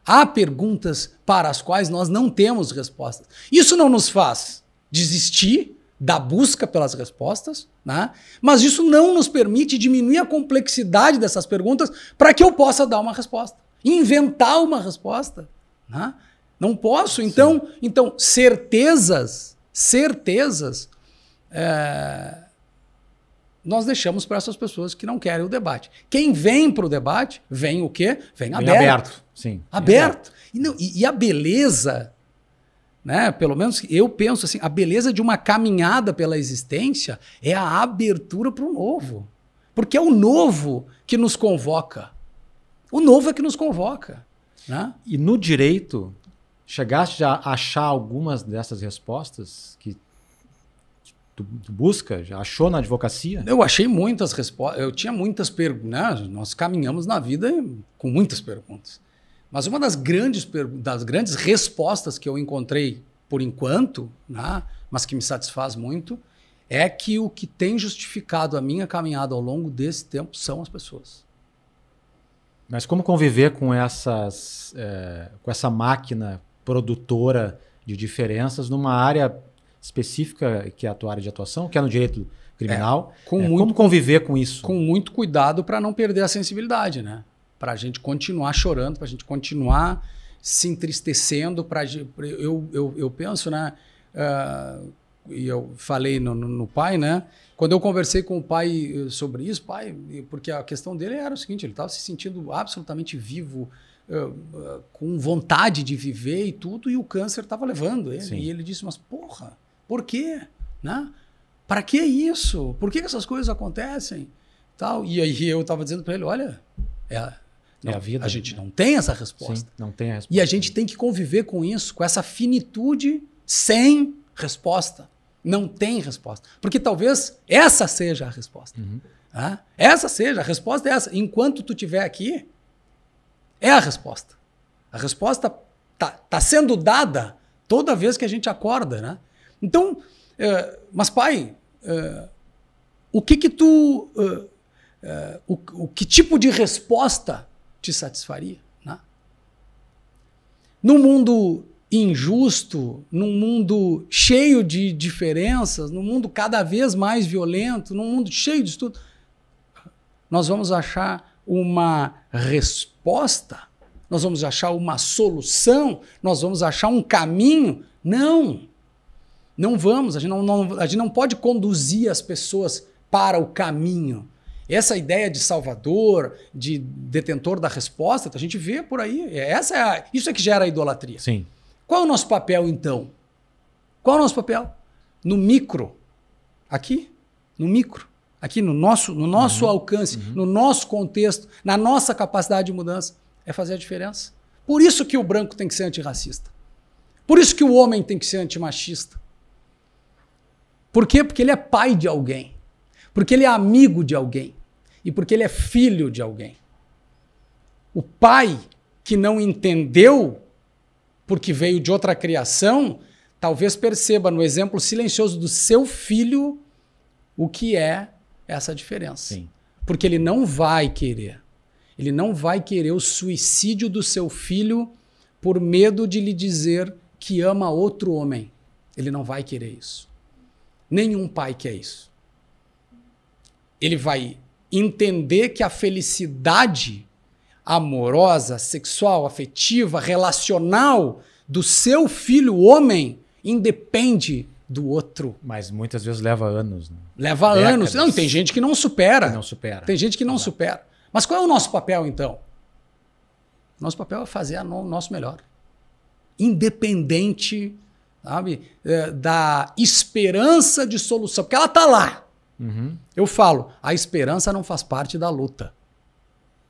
Há perguntas para as quais nós não temos respostas. Isso não nos faz desistir da busca pelas respostas, né? Mas isso não nos permite diminuir a complexidade dessas perguntas para que eu possa dar uma resposta, inventar uma resposta. Né? Não posso. Então certezas, nós deixamos para essas pessoas que não querem o debate. Quem vem para o debate, vem o quê? Vem aberto. Sim. Aberto. E a beleza, né? Pelo menos eu penso assim, a beleza de uma caminhada pela existência é a abertura para o novo. Porque é o novo que nos convoca. O novo é que nos convoca. Né? E no direito, chegaste a achar algumas dessas respostas que tu busca? Já achou na advocacia? Eu achei muitas respostas. Eu tinha muitas perguntas. Né? Nós caminhamos na vida com muitas perguntas. Mas uma das grandes respostas que eu encontrei por enquanto, né? Mas que me satisfaz muito, é que o que tem justificado a minha caminhada ao longo desse tempo são as pessoas. Mas como conviver com com essa máquina produtora de diferenças numa área específica que é a tua área de atuação, que é no direito criminal? Como conviver com isso? Com muito cuidado para não perder a sensibilidade, né? Para a gente continuar chorando, para a gente continuar se entristecendo. Eu penso, né? E eu falei no pai, né? Quando eu conversei com o pai sobre isso, pai, porque a questão dele era o seguinte, ele estava se sentindo absolutamente vivo, com vontade de viver e tudo, e o câncer estava levando ele. Sim. E ele disse, mas porra, por quê? Né? Para que isso? Por que essas coisas acontecem? Tal. E aí eu estava dizendo para ele, olha, a vida, a gente não tem essa resposta. Sim, não tem a resposta. E a gente tem que conviver com isso, com essa finitude sem resposta. Não tem resposta. Porque talvez essa seja a resposta. Uhum. Essa seja, a resposta é essa. Enquanto tu estiver aqui, é a resposta. A resposta tá sendo dada toda vez que a gente acorda, né? Então, mas pai, o que tu que tipo de resposta te satisfaria? Né? Num mundo injusto, num mundo cheio de diferenças, num mundo cada vez mais violento, num mundo cheio de tudo, nós vamos achar uma resposta? Nós vamos achar uma solução? Nós vamos achar um caminho? Não. Não vamos. A gente não pode conduzir as pessoas para o caminho. Essa ideia de salvador, de detentor da resposta, a gente vê por aí. Isso é que gera a idolatria. Sim. Qual é o nosso papel, então? Qual é o nosso papel? No micro. Aqui. No micro. Aqui no nosso alcance, no nosso contexto, na nossa capacidade de mudança. É fazer a diferença. Por isso que o branco tem que ser antirracista. Por isso que o homem tem que ser antimachista. Por quê? Porque ele é pai de alguém. Porque ele é amigo de alguém. E porque ele é filho de alguém. O pai que não entendeu, porque veio de outra criação, talvez perceba no exemplo silencioso do seu filho o que é essa diferença. Sim. Porque ele não vai querer. Ele não vai querer o suicídio do seu filho por medo de lhe dizer que ama outro homem. Ele não vai querer isso. Nenhum pai quer isso. Ele vai entender que a felicidade amorosa, sexual, afetiva, relacional do seu filho homem independe do outro. Mas muitas vezes leva anos. Né? Leva anos. Não, e tem gente que não supera. Não supera. Tem gente que não supera. Mas qual é o nosso papel, então? Nosso papel é fazer o nosso melhor. Independente, sabe, da esperança de solução. Porque ela está lá. Eu falo, a esperança não faz parte da luta.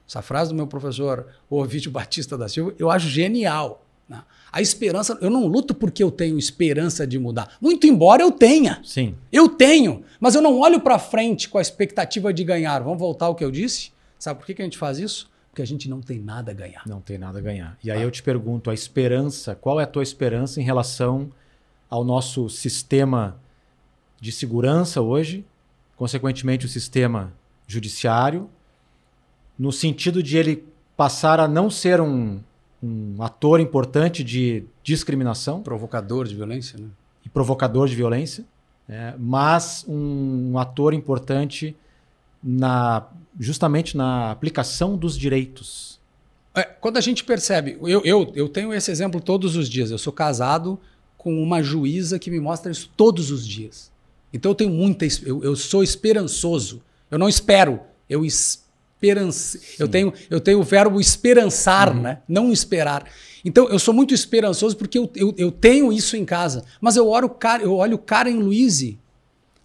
Essa frase do meu professor Ovídio Batista da Silva, eu acho genial. Né? A esperança, eu não luto porque eu tenho esperança de mudar. Muito embora eu tenha. Sim. Eu tenho, mas eu não olho para frente com a expectativa de ganhar. Vamos voltar ao que eu disse? Sabe por que a gente faz isso? Porque a gente não tem nada a ganhar. Não tem nada a ganhar. E aí eu te pergunto, a esperança, qual é a tua esperança em relação ao nosso sistema de segurança hoje, consequentemente o sistema judiciário, no sentido de ele passar a não ser um ator importante de discriminação. Provocador de violência, né? E provocador de violência, mas um ator importante justamente na aplicação dos direitos. Quando a gente percebe, eu tenho esse exemplo todos os dias. Eu sou casado com uma juíza que me mostra isso todos os dias. Então eu tenho eu sou esperançoso. Eu não espero, eu tenho o verbo esperançar, né? Não esperar. Então eu sou muito esperançoso porque eu tenho isso em casa. Mas eu olho Karen Luiz,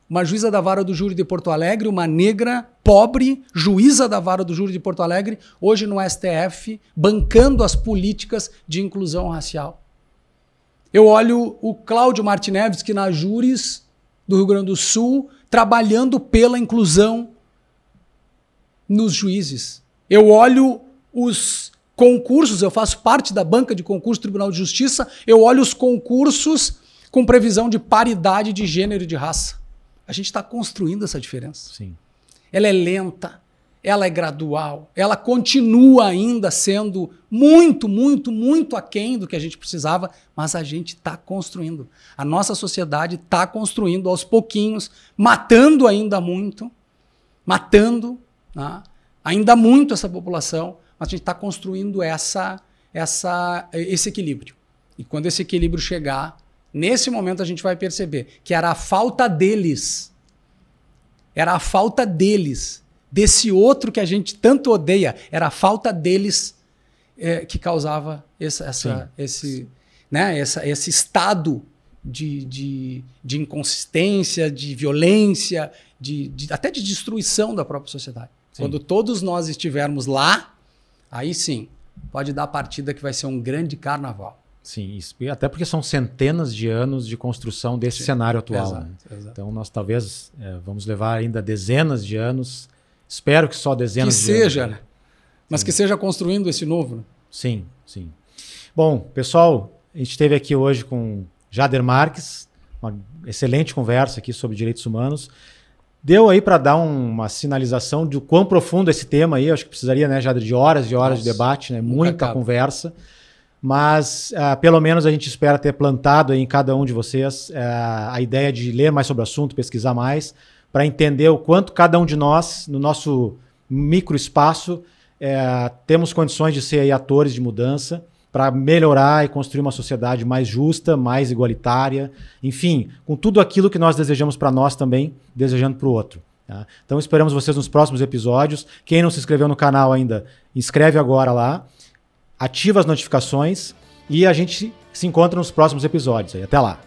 uma juíza da vara do júri de Porto Alegre, uma negra, pobre, juíza da vara do júri de Porto Alegre, hoje no STF, bancando as políticas de inclusão racial. Eu olho o Cláudio Martinevski na Júris do Rio Grande do Sul, trabalhando pela inclusão nos juízes. Eu olho os concursos, eu faço parte da banca de concurso do Tribunal de Justiça, eu olho os concursos com previsão de paridade de gênero e de raça. A gente está construindo essa diferença. Sim. Ela é lenta, ela é gradual, ela continua ainda sendo muito, muito, muito aquém do que a gente precisava, mas a gente está construindo. A nossa sociedade está construindo aos pouquinhos, matando ainda muito, ainda muito essa população, mas a gente está construindo esse equilíbrio. E quando esse equilíbrio chegar, nesse momento a gente vai perceber que era a falta deles, desse outro que a gente tanto odeia, era a falta deles que causava esse estado de inconsistência, de violência, até de destruição da própria sociedade. Sim. Quando todos nós estivermos lá, aí sim, pode dar a partida que vai ser um grande carnaval. Sim, isso, até porque são centenas de anos de construção desse cenário atual. Exato, né? exato. Então nós talvez vamos levar ainda dezenas de anos, espero que só dezenas de seja, anos. Né? Mas que seja construindo esse novo. Né? Sim, sim. Bom, pessoal, a gente esteve aqui hoje com Jader Marques, uma excelente conversa aqui sobre direitos humanos. Deu aí para dar uma sinalização de quão profundo esse tema aí. Eu acho que precisaria, né, já de horas e horas de debate, né? Muita conversa. Mas pelo menos a gente espera ter plantado aí em cada um de vocês a ideia de ler mais sobre o assunto, pesquisar mais, para entender o quanto cada um de nós, no nosso microespaço, temos condições de ser aí atores de mudança para melhorar e construir uma sociedade mais justa, mais igualitária, enfim, com tudo aquilo que nós desejamos para nós também, desejando para o outro. Tá? Então esperamos vocês nos próximos episódios. Quem não se inscreveu no canal ainda, inscreve agora lá, ativa as notificações e a gente se encontra nos próximos episódios. Até lá!